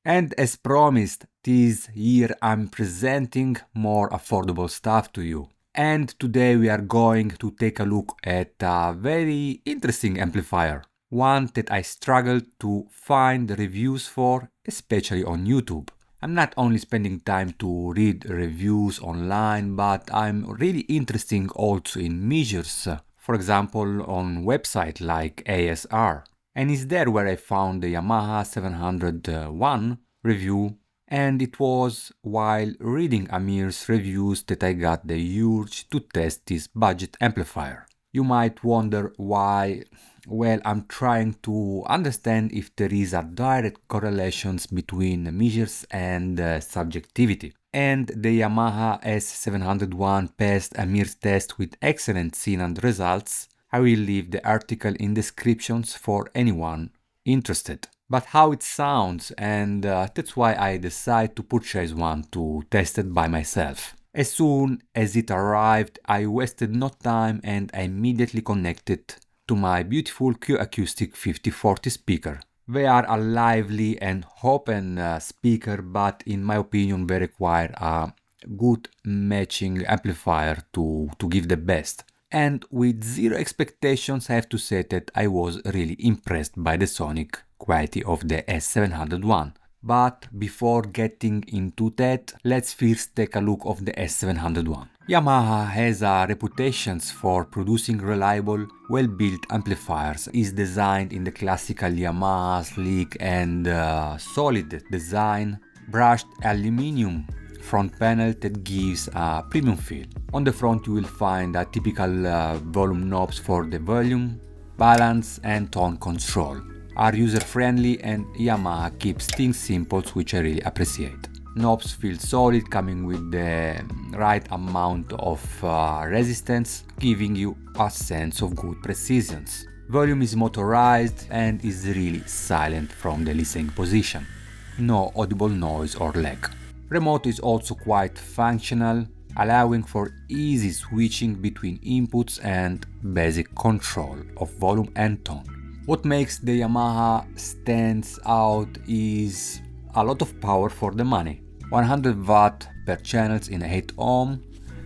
And as promised, this year I'm presenting more affordable stuff to you. And today we are going to take a look at a very interesting amplifier. One that I struggled to find reviews for, especially on YouTube. I'm not only spending time to read reviews online, but I'm really interested also in measures, for example on websites like ASR. And it's there where I found the Yamaha A-701 review, and it was while reading Amir's reviews that I got the urge to test this budget amplifier. You might wonder why. Well, I'm trying to understand if there is a direct correlation between measures and subjectivity. And the Yamaha A-701 passed Amir's test with excellent sound results. I will leave the article in descriptions for anyone interested. But how it sounds, and that's why I decided to purchase one to test it by myself. As soon as it arrived, I wasted no time and I immediately connected to my beautiful Q-Acoustic 5040 speaker. They are a lively and open speaker, but in my opinion they require a good matching amplifier to give the best. And with zero expectations, I have to say that I was really impressed by the sonic quality of the A-701. But before getting into that, let's first take a look of the A-701. Yamaha has a reputation for producing reliable, well-built amplifiers. It's designed in the classical Yamaha sleek and solid design, brushed aluminum front panel that gives a premium feel. On the front you will find a typical volume knobs for the volume, balance and tone control. Are user-friendly and Yamaha keeps things simple, which I really appreciate. Knobs feel solid, coming with the right amount of resistance, giving you a sense of good precision. Volume is motorized and is really silent from the listening position. No audible noise or lag. Remote is also quite functional, allowing for easy switching between inputs and basic control of volume and tone. What makes the Yamaha stands out is a lot of power for the money. 100 watt per channels in 8 ohm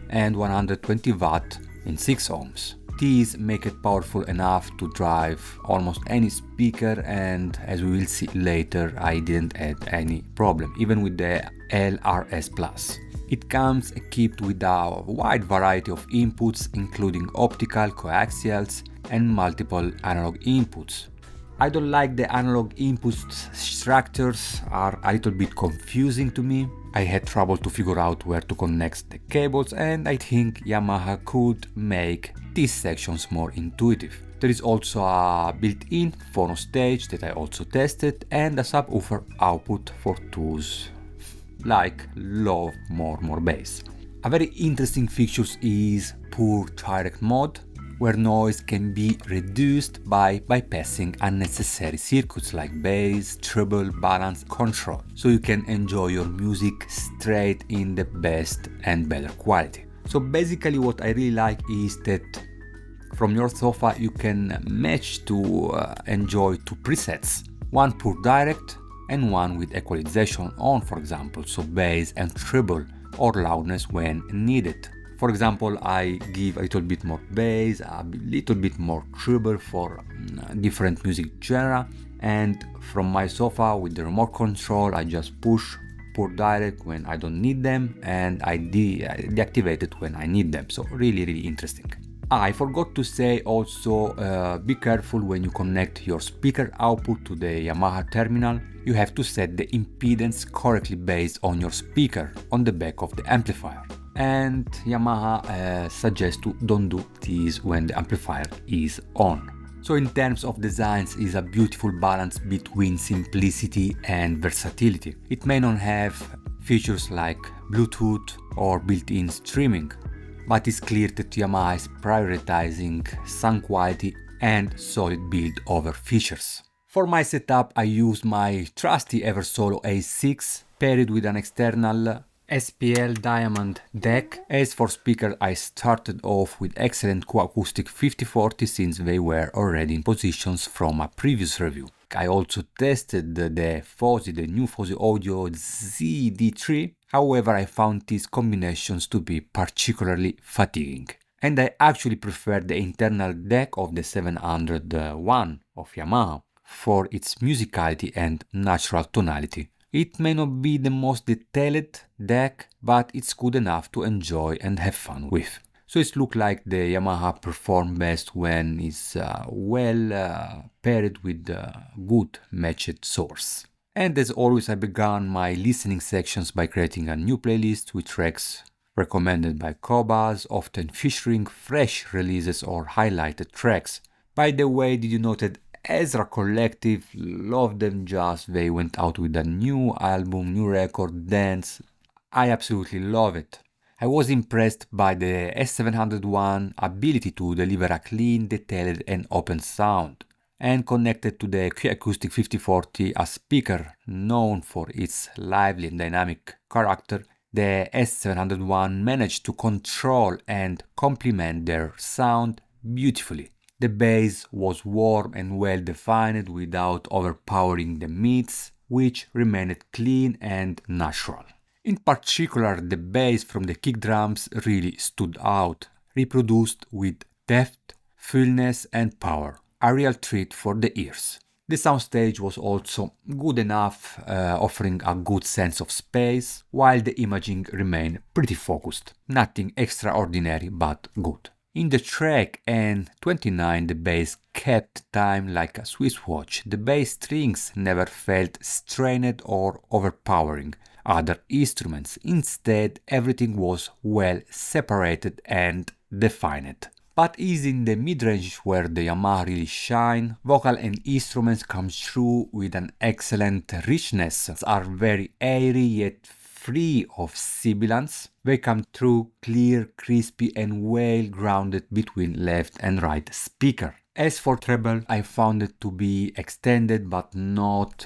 and 120 watt in 6 ohms. These make it powerful enough to drive almost any speaker, and as we will see later, I didn't have any problem, even with the LRS Plus. It comes equipped with a wide variety of inputs, including optical, coaxials, and multiple analog inputs. I don't like the analog input structures, are a little bit confusing to me. I had trouble to figure out where to connect the cables, and I think Yamaha could make these sections more intuitive. There is also a built-in Phono stage that I also tested, and a subwoofer output for those like love more bass. A very interesting feature is pure direct mode, where noise can be reduced by bypassing unnecessary circuits like bass, treble, balance, control, so you can enjoy your music straight in the best and better quality. So basically what I really like is that from your sofa you can match to enjoy two presets, one pure direct and one with equalization on, for example, so bass and treble or loudness when needed. For example, I give a little bit more bass, a little bit more treble for different music genre, and from my sofa with the remote control I just push pure direct when I don't need them, and I deactivate it when I need them. So really interesting. I forgot to say also, be careful when you connect your speaker output to the Yamaha terminal. You have to set the impedance correctly based on your speaker on the back of the amplifier. And Yamaha suggests to don't do this when the amplifier is on. So in terms of designs, is a beautiful balance between simplicity and versatility. It may not have features like Bluetooth or built-in streaming, but it's clear that Yamaha is prioritizing sound quality and solid build over features. For my setup, I used my trusty Eversolo A6 paired with an external SPL Diamond deck. As for speaker, I started off with excellent Q-Acoustic 5040 since they were already in positions from a previous review. I also tested the new Fosi Audio ZD3. However, I found these combinations to be particularly fatiguing. And I actually prefer the internal deck of the 701 of Yamaha for its musicality and natural tonality. It may not be the most detailed deck, but it's good enough to enjoy and have fun with. So it looks like the Yamaha performs best when it's paired with a good matched source. And as always, I began my listening sections by creating a new playlist with tracks recommended by Kobas, often featuring fresh releases or highlighted tracks. By the way, did you note that ASR Collective love them just they went out with a new album, new record, dance. I absolutely love it. I was impressed by the A-701 ability to deliver a clean, detailed and open sound. And connected to the Q-Acoustic 5040, a speaker known for its lively and dynamic character, the A-701 managed to control and complement their sound beautifully. The bass was warm and well defined without overpowering the mids, which remained clean and natural. In particular, the bass from the kick drums really stood out, reproduced with depth, fullness and power, a real treat for the ears. The soundstage was also good enough, offering a good sense of space, while the imaging remained pretty focused. Nothing extraordinary, but good. In the track N29, the bass kept time like a Swiss watch. The bass strings never felt strained or overpowering other instruments. Instead, everything was well separated and defined. But is in the mid-range where the Yamaha really shine. Vocal and instruments come through with an excellent richness, are very airy yet free of sibilance. They come through clear, crispy and well grounded between left and right speaker. As for treble, I found it to be extended but not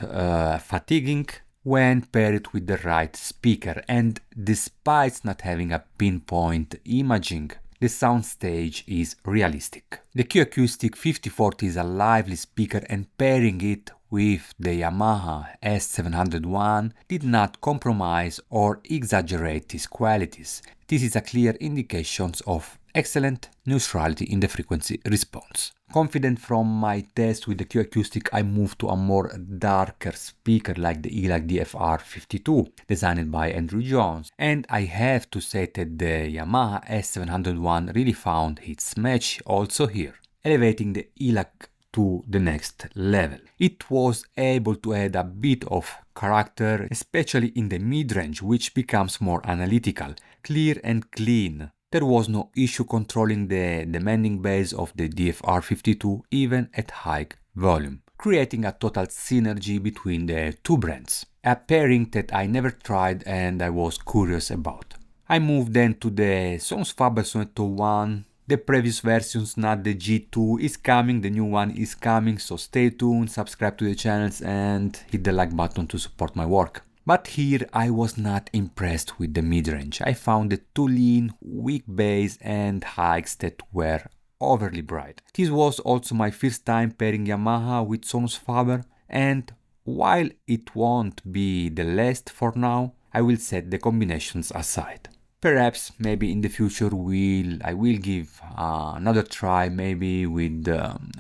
fatiguing when paired with the right speaker, and despite not having a pinpoint imaging, the soundstage is realistic. The Q-Acoustic 5040 is a lively speaker, and pairing it with the Yamaha A-701 did not compromise or exaggerate these qualities. This is a clear indication of excellent neutrality in the frequency response. Confident from my test with the Q-Acoustic, I moved to a more darker speaker like the ELAC DFR52, designed by Andrew Jones, and I have to say that the Yamaha A-701 really found its match also here, elevating the ELAC to the next level. It was able to add a bit of character, especially in the mid-range, which becomes more analytical, clear and clean. There was no issue controlling the demanding bass of the DFR52 even at high volume, creating a total synergy between the two brands, a pairing that I never tried and I was curious about. I moved then to the Subwoofer A-701. The previous versions, not the G2, is coming, the new one is coming, so stay tuned, subscribe to the channels and hit the like button to support my work. But here I was not impressed with the mid-range. I found it too lean, weak bass and hikes that were overly bright. This was also my first time pairing Yamaha with Subwoofer, and while it won't be the last for now, I will set the combinations aside. Perhaps maybe in the future I will give another try, maybe with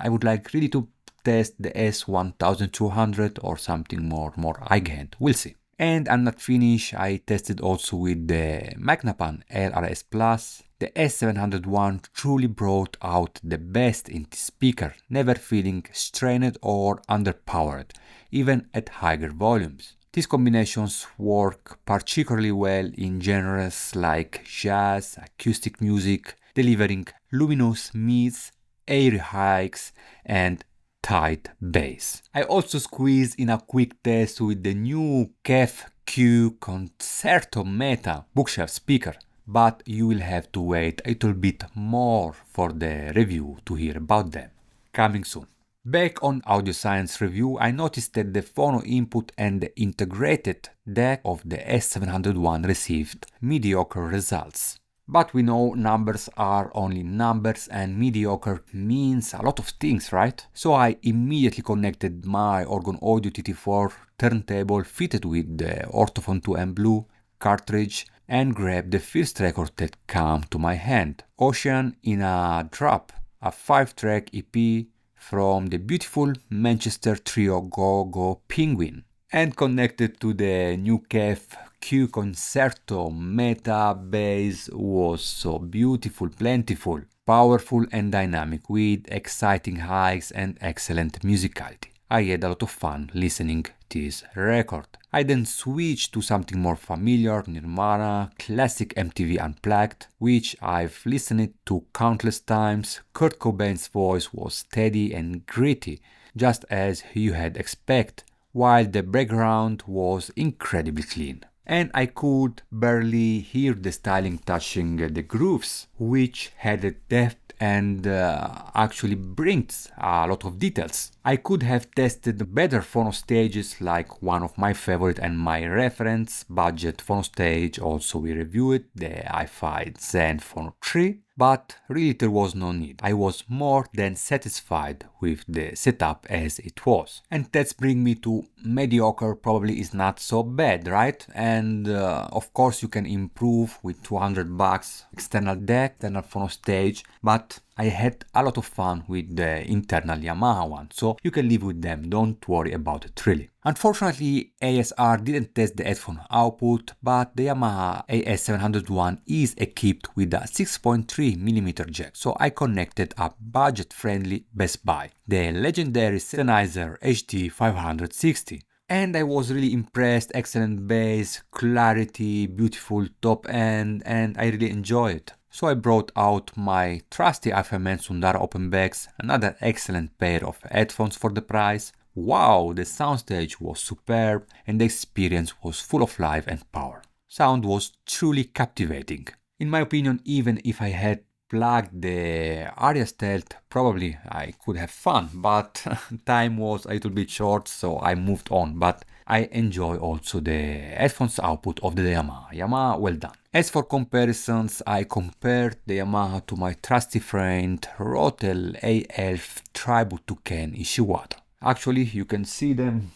I would like really to test the S1200 or something more high-end. We'll see. And I'm not finished. I tested also with the Magnapan LRS Plus. The A701 truly brought out the best in the speaker, never feeling strained or underpowered, even at higher volumes. These combinations work particularly well in genres like jazz, acoustic music, delivering luminous mids, airy hikes, and tight bass. I also squeezed in a quick test with the new KEF Q Concerto Meta bookshelf speaker, but you will have to wait a little bit more for the review to hear about them. Coming soon. Back on Audio Science review, I noticed that the Phono input and the integrated deck of the S701 received mediocre results. But we know numbers are only numbers and mediocre means a lot of things, right? So I immediately connected my Organ Audio TT4 turntable fitted with the Orthophone 2M Blue cartridge and grabbed the first record that came to my hand, Ocean in a Drop, a 5-track EP from the beautiful Manchester trio Go Go Penguin, and connected to the new KEF Q Concerto Meta bass was so beautiful, plentiful, powerful and dynamic with exciting highs and excellent musicality. I had a lot of fun listening this record. I then switched to something more familiar, Nirvana, classic MTV Unplugged, which I've listened to countless times. Kurt Cobain's voice was steady and gritty, just as you had expect, while the background was incredibly clean. And I could barely hear the styling touching the grooves, which had a depth and actually brings a lot of details. I could have tested better phono stages, like one of my favorite and my reference budget phono stage, also we reviewed the Hi-Fi Zen Phono 3, but really there was no need. I was more than satisfied with the setup as it was. And that's bring me to mediocre probably is not so bad, right? And of course you can improve with $200 external deck, external phono stage, but I had a lot of fun with the internal Yamaha one, so you can live with them, don't worry about it really. Unfortunately, ASR didn't test the headphone output, but the Yamaha A-S701 is equipped with a 6.3mm jack, so I connected a budget-friendly Best Buy, the legendary Sennheiser HD 560. And I was really impressed, excellent bass, clarity, beautiful top end, and I really enjoyed it. So I brought out my trusty Refinement Sundara open bags, another excellent pair of headphones for the price. Wow, the soundstage was superb and the experience was full of life and power. Sound was truly captivating. In my opinion, even if I had plugged the Aria Stealth, probably I could have fun, but time was a little bit short, so I moved on. But I enjoy also the headphones output of the Yamaha. Yamaha, well done. As for comparisons, I compared the Yamaha to my trusty friend Rotel A11 Tribute to Ken Ishiwata. Actually, you can see them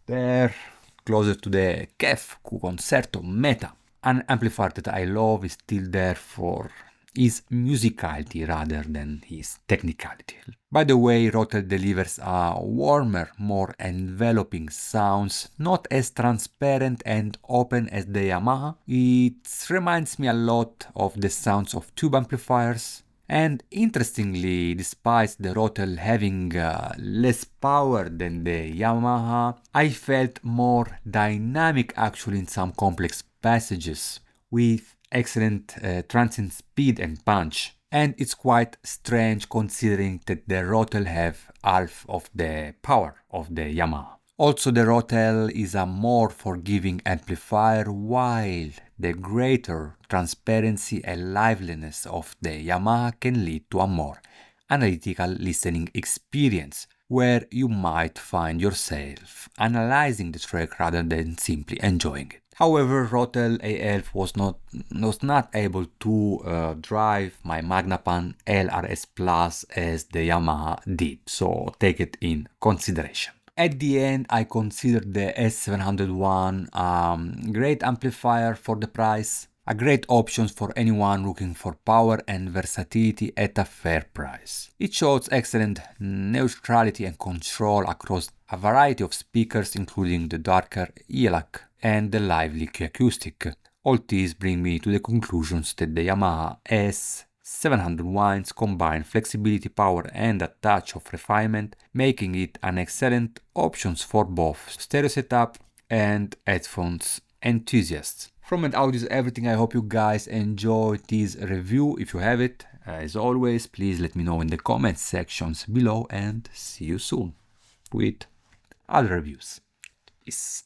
there, closer to the KEF Concerto Meta. An amplifier that I love is still there for his musicality rather than his technicality. By the way, Rotel delivers a warmer, more enveloping sounds, not as transparent and open as the Yamaha. It reminds me a lot of the sounds of tube amplifiers. And interestingly, despite the Rotel having less power than the Yamaha, I felt more dynamic actually in some complex passages, with excellent transient speed and punch. And it's quite strange considering that the Rotel have half of the power of the Yamaha. Also, the Rotel is a more forgiving amplifier, while the greater transparency and liveliness of the Yamaha can lead to a more analytical listening experience, where you might find yourself analyzing the track rather than simply enjoying it. However, Rotel A11 was not able to drive my Magnapan LRS Plus as the Yamaha did, so take it in consideration. At the end, I considered the S701 great amplifier for the price, a great option for anyone looking for power and versatility at a fair price. It shows excellent neutrality and control across a variety of speakers, including the darker ELAC and the lively Q-Acoustic. All these bring me to the conclusions that the Yamaha A-S701 combine flexibility, power and a touch of refinement, making it an excellent option for both stereo setup and headphones enthusiasts. From an audio is everything. I hope you guys enjoyed this review. If you have it, as always, please let me know in the comment sections below, and see you soon with other reviews. Peace.